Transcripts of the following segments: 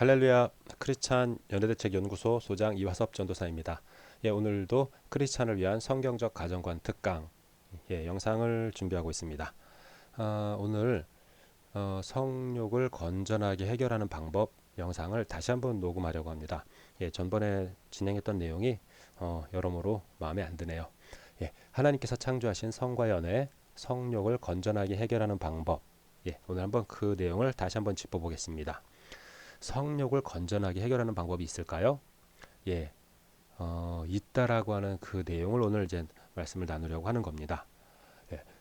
할렐루야. 크리스찬 연애대책연구소 소장 이화섭 전도사입니다. 오늘도 크리스찬을 위한 성경적 가정관 특강 영상을 준비하고 있습니다. 오늘 성욕을 건전하게 해결하는 방법 영상을 다시 한번 녹음하려고 합니다. 전번에 진행했던 내용이 여러모로 마음에 안 드네요. 하나님께서 창조하신 성과 연애, 성욕을 건전하게 해결하는 방법. 오늘 한번 그 내용을 다시 한번 짚어보겠습니다. 성욕을 건전하게 해결하는 방법이 있을까요? 있다라고 하는 그 내용을 오늘 이제 말씀을 나누려고 하는 겁니다.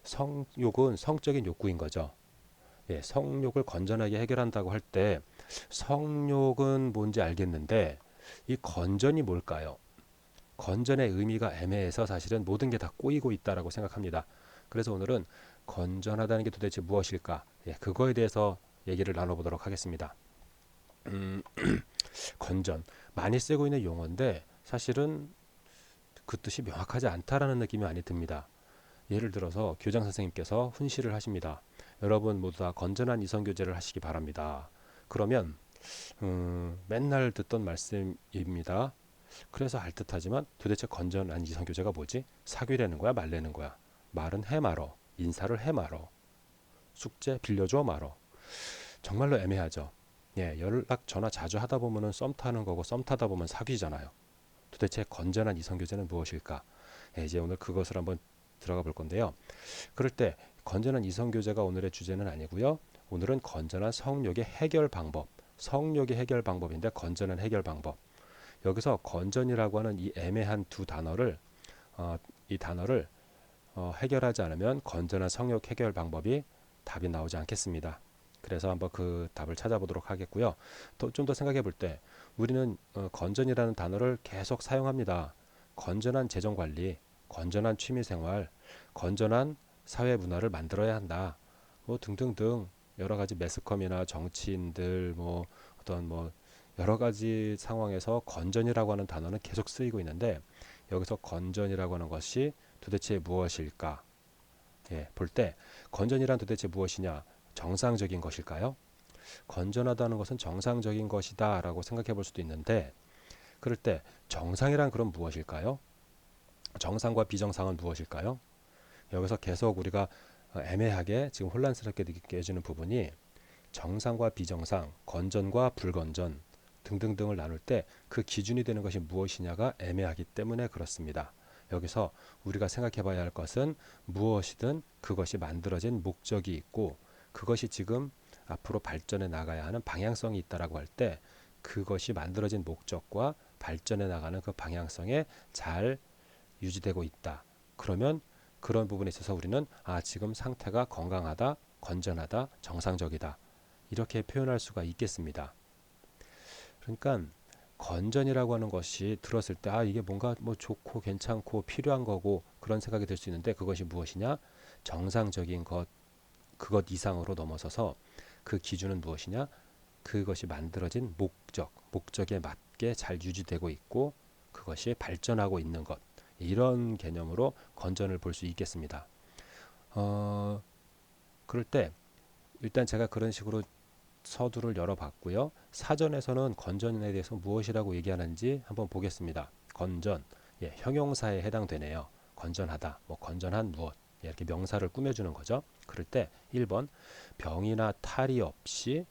성욕은 성적인 욕구인 거죠. 성욕을 건전하게 해결한다고 할 때 성욕은 뭔지 알겠는데 이 건전이 뭘까요? 건전의 의미가 애매해서 사실은 모든 게 다 꼬이고 있다라고 생각합니다. 그래서 오늘은 건전하다는 게 도대체 무엇일까? 그거에 대해서 얘기를 나눠보도록 하겠습니다. 건전 많이 쓰고 있는 용어인데 사실은 그 뜻이 명확하지 않다라는 느낌이 많이 듭니다. 예를 들어서 교장 선생님께서 훈시를 하십니다. 여러분 모두 다 건전한 이성교제를 하시기 바랍니다. 그러면 맨날 듣던 말씀입니다. 그래서 알듯하지만 도대체 건전한 이성교제가 뭐지? 사귀라는 거야? 말라는 거야? 말은 해 말어. 인사를 해 말어. 숙제 빌려줘 말어. 정말로 애매하죠. 연락 전화 자주 하다 보면은 썸 타는 거고 썸 타다 보면 사귀잖아요. 도대체 건전한 이성교제는 무엇일까? 이제 오늘 그것을 한번 들어가 볼 건데요. 그럴 때 건전한 이성교제가 오늘의 주제는 아니고요. 오늘은 건전한 성욕의 해결 방법, 성욕의 해결 방법인데 건전한 해결 방법. 여기서 건전이라고 하는 이 애매한 두 단어를 이 단어를 해결하지 않으면 건전한 성욕 해결 방법이 답이 나오지 않겠습니다. 그래서 한번 그 답을 찾아보도록 하겠고요. 또 좀 더 생각해 볼 때 우리는 건전이라는 단어를 계속 사용합니다. 건전한 재정관리, 건전한 취미생활, 건전한 사회 문화를 만들어야 한다. 뭐 등등등 여러 가지 매스컴이나 정치인들 뭐 어떤 뭐 여러 가지 상황에서 건전이라고 하는 단어는 계속 쓰이고 있는데 여기서 건전이라고 하는 것이 도대체 무엇일까? 볼 때 건전이란 도대체 무엇이냐? 정상적인 것일까요? 건전하다는 것은 정상적인 것이다 라고 생각해 볼 수도 있는데 그럴 때 정상이란 그럼 무엇일까요? 정상과 비정상은 무엇일까요? 여기서 계속 우리가 애매하게 지금 혼란스럽게 느껴지는 부분이 정상과 비정상, 건전과 불건전 등등등을 나눌 때 그 기준이 되는 것이 무엇이냐가 애매하기 때문에 그렇습니다. 여기서 우리가 생각해 봐야 할 것은 무엇이든 그것이 만들어진 목적이 있고 그것이 지금 앞으로 발전해 나가야 하는 방향성이 있다라고 할 때 그것이 만들어진 목적과 발전해 나가는 그 방향성에 잘 유지되고 있다. 그러면 그런 부분에 있어서 우리는 지금 상태가 건강하다, 건전하다, 정상적이다. 이렇게 표현할 수가 있겠습니다. 그러니까 건전이라고 하는 것이 들었을 때 이게 뭔가 뭐 좋고 괜찮고 필요한 거고 그런 생각이 들 수 있는데 그것이 무엇이냐? 정상적인 것, 그것 이상으로 넘어서서 그 기준은 무엇이냐? 그것이 만들어진 목적, 목적에 맞게 잘 유지되고 있고 그것이 발전하고 있는 것. 이런 개념으로 건전을 볼 수 있겠습니다. 그럴 때 일단 제가 그런 식으로 서두를 열어봤고요. 사전에서는 건전에 대해서 무엇이라고 얘기하는지 한번 보겠습니다. 건전, 형용사에 해당되네요. 건전하다, 뭐 건전한 무엇 이렇게 명사를 꾸며주는 거죠. 그럴 때 1번 병이나 탈이 없이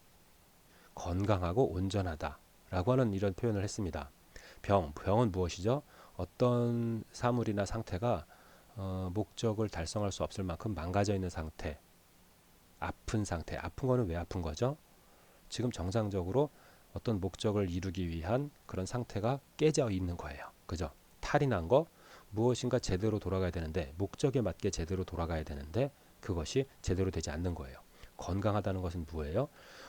건강하고 온전하다 라고 하는 이런 표현을 했습니다. 병은 무엇이죠? 어떤 사물이나 상태가 목적을 달성할 수 없을 만큼 망가져 있는 상태, 아픈 상태. 아픈 거는 왜 아픈 거죠? 지금 정상적으로 어떤 목적을 이루기 위한 그런 상태가 깨져 있는 거예요. 그죠? 탈이 난 거, 무엇인가 제대로 돌아가야 되는데 목적에 맞게 제대로 돌아가야 되는데 그것이 제대로 되지 않는 거예요. 건강하다는 것은 뭐예요?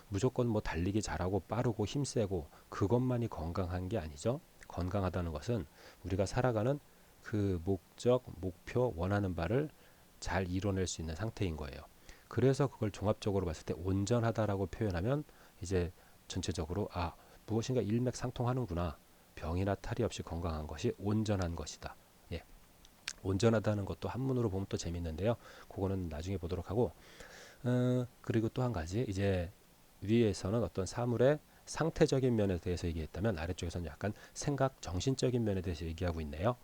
무조건 뭐 달리기 잘하고 빠르고 힘세고 그것만이 건강한 게 아니죠. 건강하다는 것은 우리가 살아가는 그 목적, 목표, 원하는 바를 잘 이뤄낼 수 있는 상태인 거예요. 그래서 그걸 종합적으로 봤을 때 온전하다라고 표현하면 이제 전체적으로 무엇인가 일맥상통하는구나. 병이나 탈이 없이 건강한 것이 온전한 것이다. 온전하다는 것도 한문으로 보면 또 재밌는데요. 그거는 나중에 보도록 하고 그리고 또 한 가지 이제 위에서는 어떤 사물의 상태적인 면에 대해서 얘기했다면 아래쪽에서는 약간 생각, 정신적인 면에 대해서 얘기하고 있네요.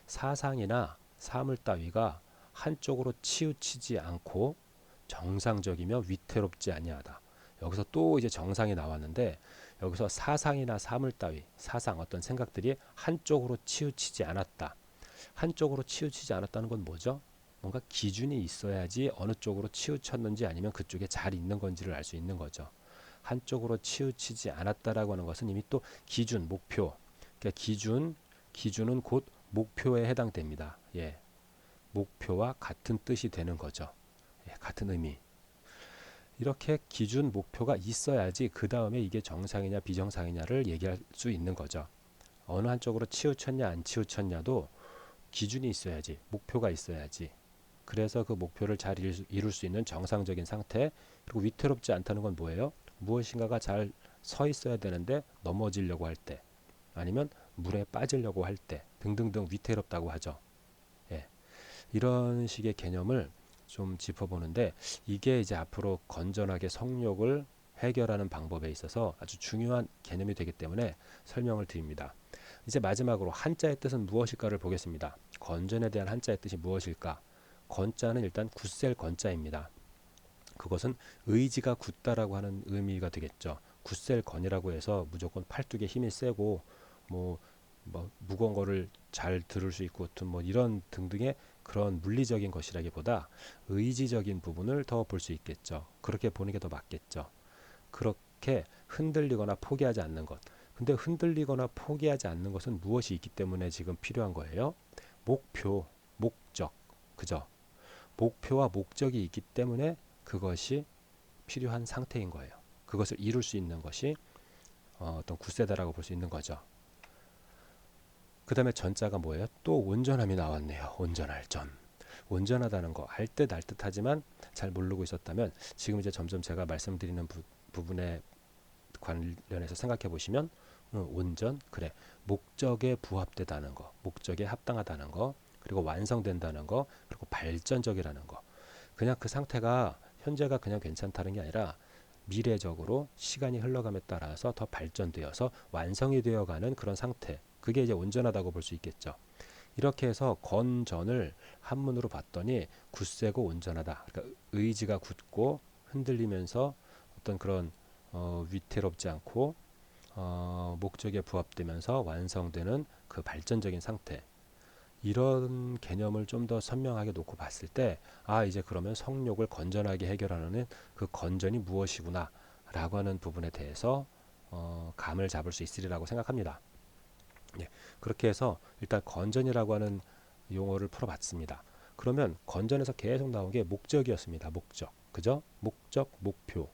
사상이나 사물 따위가 한쪽으로 치우치지 않고 정상적이며 위태롭지 아니하다. 여기서 또 이제 정상이 나왔는데 여기서 사상이나 사물 따위, 사상 어떤 생각들이 한쪽으로 치우치지 않았다. 한쪽으로 치우치지 않았다는 건 뭐죠? 뭔가 기준이 있어야지 어느 쪽으로 치우쳤는지 아니면 그쪽에 잘 있는 건지를 알 수 있는 거죠. 한쪽으로 치우치지 않았다라고 하는 것은 이미 또 기준, 목표. 그러니까 기준은 곧 목표에 해당됩니다. 예, 목표와 같은 뜻이 되는 거죠. 예, 같은 의미. 이렇게 기준, 목표가 있어야지 그 다음에 이게 정상이냐 비정상이냐를 얘기할 수 있는 거죠. 어느 한쪽으로 치우쳤냐 안 치우쳤냐도 기준이 있어야지, 목표가 있어야지. 그래서 그 목표를 잘 이룰 수 있는 정상적인 상태. 그리고 위태롭지 않다는 건 뭐예요? 무엇인가가 잘 서 있어야 되는데 넘어지려고 할 때, 아니면 물에 빠지려고 할 때 등등등 위태롭다고 하죠. 예, 이런 식의 개념을 좀 짚어보는데 이게 이제 앞으로 건전하게 성욕을 해결하는 방법에 있어서 아주 중요한 개념이 되기 때문에 설명을 드립니다. 이제 마지막으로 한자의 뜻은 무엇일까를 보겠습니다. 건전에 대한 한자의 뜻이 무엇일까? 건자는 일단 굳셀 건자입니다. 그것은 의지가 굳다라고 하는 의미가 되겠죠. 굳셀 건이라고 해서 무조건 팔뚝에 힘이 세고 뭐, 무거운 거를 잘 들을 수 있고 뭐 이런 등등의 그런 물리적인 것이라기보다 의지적인 부분을 더 볼 수 있겠죠. 그렇게 보는 게 더 맞겠죠. 그렇게 흔들리거나 포기하지 않는 것. 근데 흔들리거나 포기하지 않는 것은 무엇이 있기 때문에 지금 필요한 거예요? 목표, 목적. 그죠? 목표와 목적이 있기 때문에 그것이 필요한 상태인 거예요. 그것을 이룰 수 있는 것이 어떤 굳세다라고 볼 수 있는 거죠. 그 다음에 전자가 뭐예요? 또 온전함이 나왔네요. 온전할 전. 온전하다는 거 알 듯 알 듯하지만 잘 모르고 있었다면 지금 이제 점점 제가 말씀드리는 부분에 관련해서 생각해 보시면 온전, 그래, 목적에 부합되다는 거, 목적에 합당하다는 거, 그리고 완성된다는 거, 그리고 발전적이라는 거. 그냥 그 상태가 현재가 그냥 괜찮다는 게 아니라 미래적으로 시간이 흘러감에 따라서 더 발전되어서 완성이 되어가는 그런 상태. 그게 이제 온전하다고 볼 수 있겠죠. 이렇게 해서 건전을 한문으로 봤더니 굳세고 온전하다. 그러니까 의지가 굳고 흔들리면서 어떤 그런 위태롭지 않고 목적에 부합되면서 완성되는 그 발전적인 상태. 이런 개념을 좀 더 선명하게 놓고 봤을 때, 아, 이제 그러면 성욕을 건전하게 해결하는 그 건전이 무엇이구나 라고 하는 부분에 대해서 감을 잡을 수 있으리라고 생각합니다. 예, 그렇게 해서 일단 건전이라고 하는 용어를 풀어봤습니다. 그러면 건전에서 계속 나온 게 목적이었습니다. 목적. 그죠? 목적, 목표.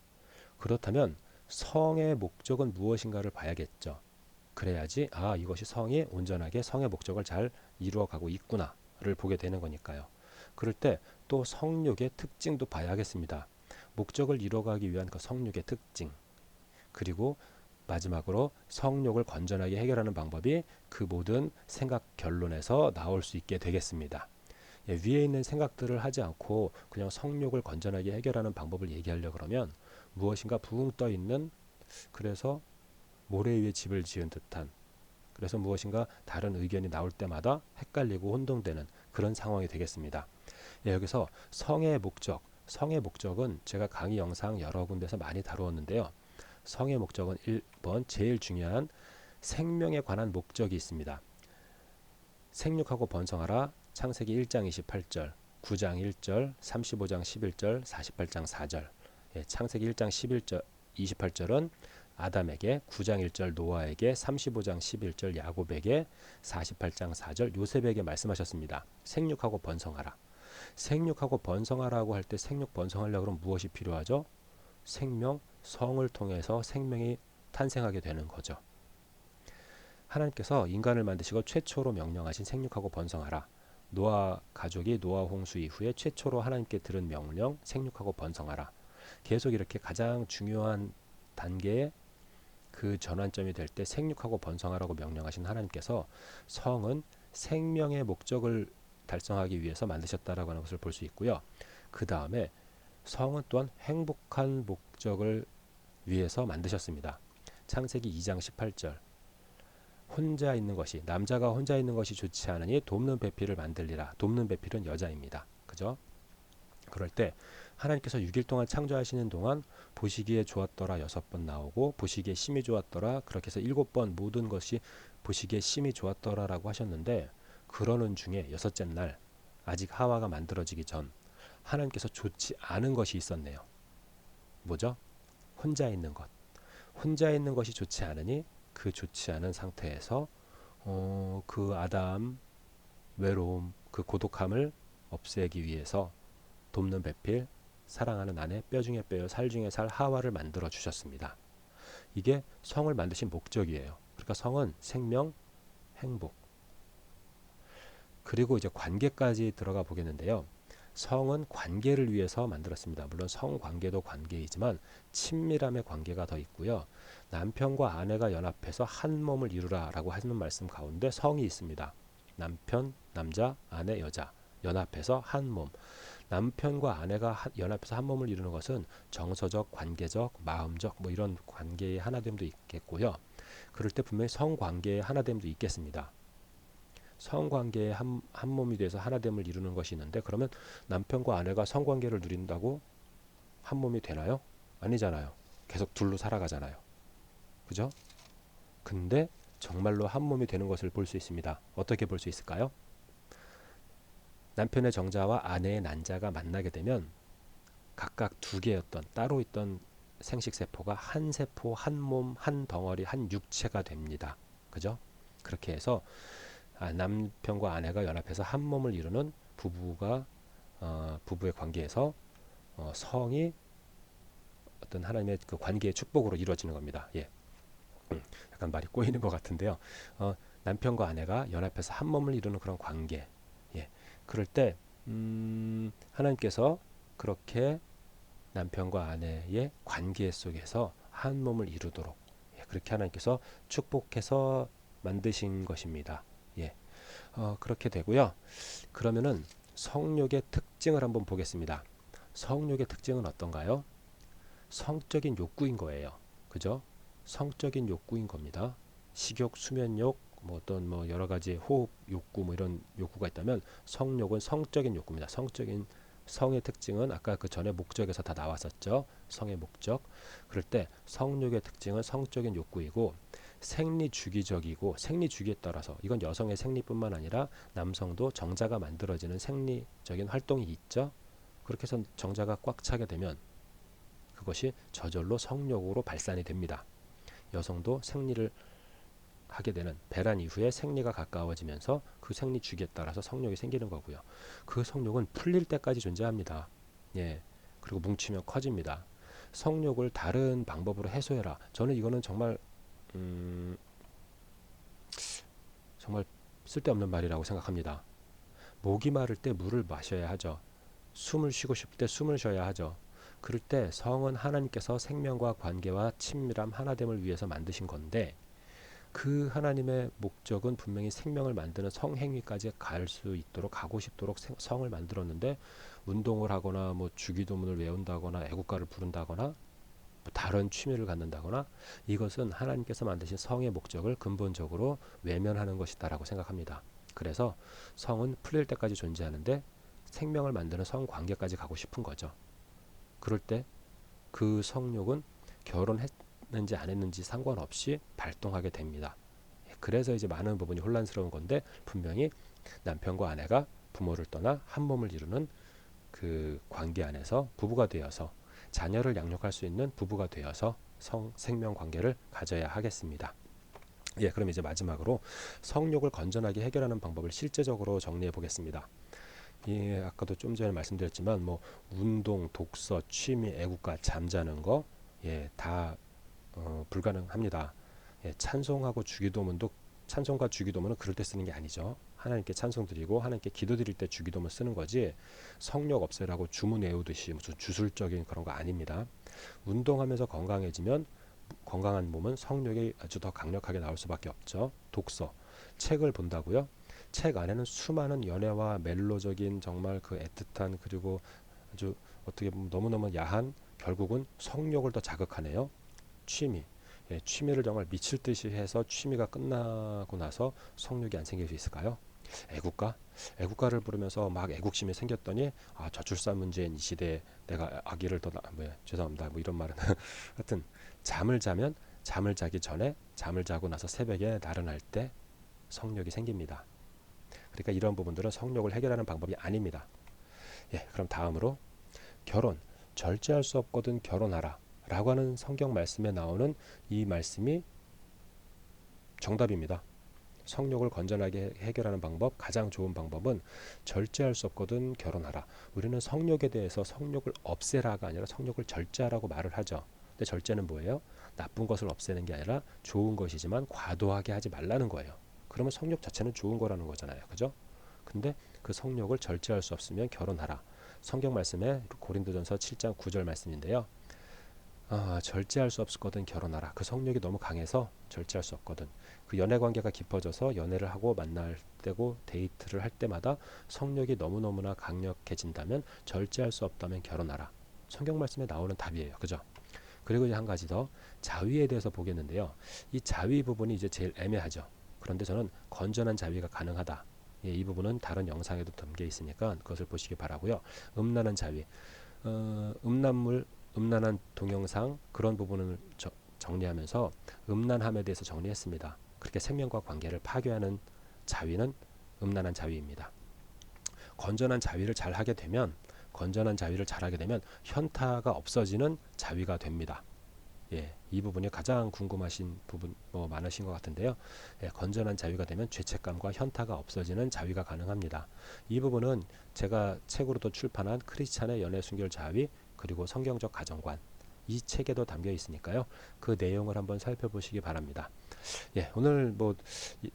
그렇다면 성의 목적은 무엇인가를 봐야겠죠. 그래야지 아, 이것이 성이 온전하게 성의 목적을 잘 이루어가고 있구나를 보게 되는 거니까요. 그럴 때 또 성욕의 특징도 봐야겠습니다. 목적을 이루어가기 위한 그 성욕의 특징, 그리고 마지막으로 성욕을 건전하게 해결하는 방법이 그 모든 생각 결론에서 나올 수 있게 되겠습니다. 예, 위에 있는 생각들을 하지 않고 그냥 성욕을 건전하게 해결하는 방법을 얘기하려 그러면 무엇인가 붕 떠 있는, 그래서 모래 위에 집을 지은 듯한, 그래서 무엇인가 다른 의견이 나올 때마다 헷갈리고 혼동되는 그런 상황이 되겠습니다. 예, 여기서 성의 목적은 제가 강의 영상 여러 군데서 많이 다루었는데요. 성의 목적은 1번 제일 중요한 생명에 관한 목적이 있습니다. 생육하고 번성하라 창세기 1장 28절, 9장 1절, 35장 11절, 48장 4절. 예, 창세기 1장 11절, 28절은 아담에게, 9장 1절 노아에게, 35장 11절 야곱에게, 48장 4절 요셉에게 말씀하셨습니다. 생육하고 번성하라. 생육하고 번성하라고 할 때 생육 번성하려고 그러면 무엇이 필요하죠? 생명, 성을 통해서 생명이 탄생하게 되는 거죠. 하나님께서 인간을 만드시고 최초로 명령하신 생육하고 번성하라. 노아 가족이 노아 홍수 이후에 최초로 하나님께 들은 명령, 생육하고 번성하라. 계속 이렇게 가장 중요한 단계에 그 전환점이 될 때 생육하고 번성하라고 명령하신 하나님께서 성은 생명의 목적을 달성하기 위해서 만드셨다라고 하는 것을 볼 수 있고요. 그 다음에 성은 또한 행복한 목적을 위해서 만드셨습니다. 창세기 2장 18절. 혼자 있는 것이, 남자가 혼자 있는 것이 좋지 않으니 돕는 배필을 만들리라. 돕는 배필은 여자입니다. 그죠? 그럴 때 하나님께서 6일 동안 창조하시는 동안 보시기에 좋았더라 6번 나오고, 보시기에 심히 좋았더라 그렇게 해서 7번 모든 것이 보시기에 심히 좋았더라 라고 하셨는데, 그러는 중에 여섯째 날 아직 하와가 만들어지기 전 하나님께서 좋지 않은 것이 있었네요. 뭐죠? 혼자 있는 것. 혼자 있는 것이 좋지 않으니 그 좋지 않은 상태에서 그 아담 외로움, 그 고독함을 없애기 위해서 돕는 배필, 사랑하는 아내, 뼈 중에 뼈요 살 중에 살 하와를 만들어 주셨습니다. 이게 성을 만드신 목적이에요. 그러니까 성은 생명, 행복, 그리고 이제 관계까지 들어가 보겠는데요. 성은 관계를 위해서 만들었습니다. 물론 성관계도 관계이지만 친밀함의 관계가 더 있고요. 남편과 아내가 연합해서 한 몸을 이루라 라고 하는 말씀 가운데 성이 있습니다. 남편, 남자, 아내, 여자 연합해서 한 몸. 남편과 아내가 연합해서 한 몸을 이루는 것은 정서적, 관계적, 마음적 뭐 이런 관계의 하나됨도 있겠고요. 그럴 때 분명히 성관계의 하나됨도 있겠습니다. 성관계의 한 몸이 돼서 하나됨을 이루는 것이 있는데, 그러면 남편과 아내가 성관계를 누린다고 한 몸이 되나요? 아니잖아요. 계속 둘로 살아가잖아요. 그죠? 근데 정말로 한 몸이 되는 것을 볼 수 있습니다. 어떻게 볼 수 있을까요? 남편의 정자와 아내의 난자가 만나게 되면 각각 두 개였던 따로 있던 생식세포가 한 세포, 한 몸, 한 덩어리, 한 육체가 됩니다. 그죠? 그렇게 해서 남편과 아내가 연합해서 한 몸을 이루는 부부의 관계에서 성이 어떤 하나님의 그 관계의 축복으로 이루어지는 겁니다. 예. 약간 말이 꼬이는 것 같은데요. 남편과 아내가 연합해서 한 몸을 이루는 그런 관계. 예. 그럴 때 하나님께서 그렇게 남편과 아내의 관계 속에서 한 몸을 이루도록, 예, 그렇게 하나님께서 축복해서 만드신 것입니다. 예. 그렇게 되고요. 그러면은 성욕의 특징을 한번 보겠습니다. 성욕의 특징은 어떤가요? 성적인 욕구인 거예요. 그죠? 성적인 욕구인 겁니다. 식욕, 수면욕, 뭐 어떤 뭐 여러 가지 호흡 욕구 뭐 이런 욕구가 있다면 성욕은 성적인 욕구입니다. 성의 특징은 아까 그 전에 목적에서 다 나왔었죠. 성의 목적. 그럴 때 성욕의 특징은 성적인 욕구이고, 생리주기적이고, 생리주기에 따라서 이건 여성의 생리뿐만 아니라 남성도 정자가 만들어지는 생리적인 활동이 있죠. 그렇게 해서 정자가 꽉 차게 되면 그것이 저절로 성욕으로 발산이 됩니다. 여성도 생리를 하게 되는 배란 이후에 생리가 가까워지면서 그 생리 주기에 따라서 성욕이 생기는 거고요. 그 성욕은 풀릴 때까지 존재합니다. 예. 그리고 뭉치면 커집니다. 성욕을 다른 방법으로 해소해라. 저는 이거는 정말 정말 쓸데없는 말이라고 생각합니다. 목이 마를 때 물을 마셔야 하죠. 숨을 쉬고 싶을 때 숨을 쉬어야 하죠. 그럴 때 성은 하나님께서 생명과 관계와 친밀함 하나됨을 위해서 만드신 건데, 그 하나님의 목적은 분명히 생명을 만드는 성행위까지 갈 수 있도록 가고 싶도록 성을 만들었는데, 운동을 하거나 뭐 주기도문을 외운다거나 애국가를 부른다거나 뭐 다른 취미를 갖는다거나, 이것은 하나님께서 만드신 성의 목적을 근본적으로 외면하는 것이다라고 생각합니다. 그래서 성은 풀릴 때까지 존재하는데 생명을 만드는 성관계까지 가고 싶은 거죠. 그럴 때 그 성욕은 결혼했는지 안 했는지 상관없이 발동하게 됩니다. 그래서 이제 많은 부분이 혼란스러운 건데, 분명히 남편과 아내가 부모를 떠나 한 몸을 이루는 그 관계 안에서 부부가 되어서 자녀를 양육할 수 있는 부부가 되어서 생명 관계를 가져야 하겠습니다. 예, 그럼 이제 마지막으로 성욕을 건전하게 해결하는 방법을 실제적으로 정리해 보겠습니다. 예, 아까도 좀 전에 말씀드렸지만 뭐 운동, 독서, 취미, 애국가, 잠자는 거, 예, 다 불가능합니다. 예, 찬송과 주기도문은 그럴 때 쓰는 게 아니죠. 하나님께 찬송드리고 하나님께 기도드릴 때 주기도문 쓰는 거지, 성욕 없애라고 주문 외우듯이 무슨 주술적인 그런 거 아닙니다. 운동하면서 건강한 몸은 성욕이 아주 더 강력하게 나올 수밖에 없죠. 독서, 책을 본다고요? 책 안에는 수많은 연애와 멜로적인 정말 그 애틋한, 그리고 아주 어떻게 보면 너무너무 야한, 결국은 성욕을 더 자극하네요. 취미, 예, 취미를 정말 미칠 듯이 해서 취미가 끝나고 나서 성욕이 안 생길 수 있을까요? 애국가? 애국가를 부르면서 막 애국심이 생겼더니 저출산 문제인 이 시대에 내가 아기를 죄송합니다. 뭐 이런 말은 하여튼 잠을 자기 전에 잠을 자고 나서 새벽에 나른할 때 성욕이 생깁니다. 그러니까 이런 부분들은 성욕을 해결하는 방법이 아닙니다. 예, 그럼 다음으로 결혼. 절제할 수 없거든 결혼하라 라고 하는 성경 말씀에 나오는 이 말씀이 정답입니다. 성욕을 건전하게 해결하는 방법, 가장 좋은 방법은 절제할 수 없거든 결혼하라. 우리는 성욕에 대해서 성욕을 없애라가 아니라 성욕을 절제하라고 말을 하죠. 근데 절제는 뭐예요? 나쁜 것을 없애는 게 아니라 좋은 것이지만 과도하게 하지 말라는 거예요. 그러면 성욕 자체는 좋은 거라는 거잖아요. 그죠? 근데 그 성욕을 절제할 수 없으면 결혼하라. 성경 말씀에 고린도전서 7장 9절 말씀인데요. 절제할 수 없거든 결혼하라. 그 성욕이 너무 강해서 절제할 수 없거든. 그 연애 관계가 깊어져서 연애를 하고 만날 때고 데이트를 할 때마다 성욕이 너무너무나 강력해진다면 절제할 수 없다면 결혼하라. 성경 말씀에 나오는 답이에요. 그죠? 그리고 이제 한 가지 더 자위에 대해서 보겠는데요. 이 자위 부분이 이제 제일 애매하죠. 그런데 저는 건전한 자위가 가능하다. 예, 이 부분은 다른 영상에도 담겨 있으니까 그것을 보시기 바라고요. 음란한 자위, 음란한 동영상 그런 부분을 정리하면서 음란함에 대해서 정리했습니다. 그렇게 생명과 관계를 파괴하는 자위는 음란한 자위입니다. 건전한 자위를 잘 하게 되면 현타가 없어지는 자위가 됩니다. 예, 이 부분이 가장 궁금하신 부분 많으신 것 같은데요. 예, 건전한 자위가 되면 죄책감과 현타가 없어지는 자위가 가능합니다. 이 부분은 제가 책으로도 출판한 크리스찬의 연애 순결 자위 그리고 성경적 가정관 이 책에도 담겨 있으니까요. 그 내용을 한번 살펴보시기 바랍니다. 예, 오늘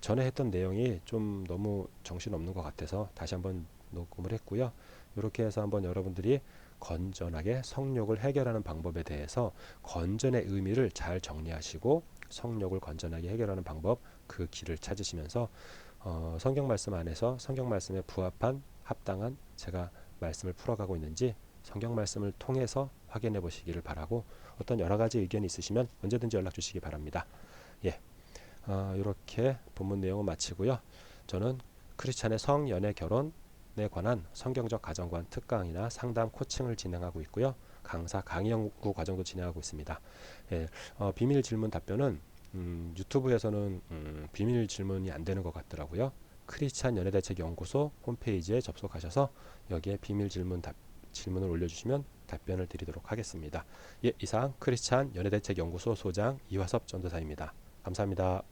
전에 했던 내용이 좀 너무 정신없는 것 같아서 다시 한번 녹음을 했고요. 이렇게 해서 한번 여러분들이 건전하게 성욕을 해결하는 방법에 대해서 건전의 의미를 잘 정리하시고 성욕을 건전하게 해결하는 방법 그 길을 찾으시면서 성경 말씀 안에서 성경 말씀에 부합한 합당한 제가 말씀을 풀어가고 있는지 성경 말씀을 통해서 확인해 보시기를 바라고 어떤 여러 가지 의견이 있으시면 언제든지 연락 주시기 바랍니다. 예, 이렇게 본문 내용을 마치고요. 저는 크리스찬의 성, 연애, 결혼에 관한 성경적 가정관 특강이나 상담 코칭을 진행하고 있고요. 강의 연구 과정도 진행하고 있습니다. 예, 비밀 질문 답변은 유튜브에서는 비밀 질문이 안 되는 것 같더라고요. 크리스찬 연애대책 연구소 홈페이지에 접속하셔서 여기에 비밀 질문을 올려주시면 답변을 드리도록 하겠습니다. 예, 이상 크리스찬 연애대책 연구소 소장 이화섭 전도사입니다. 감사합니다.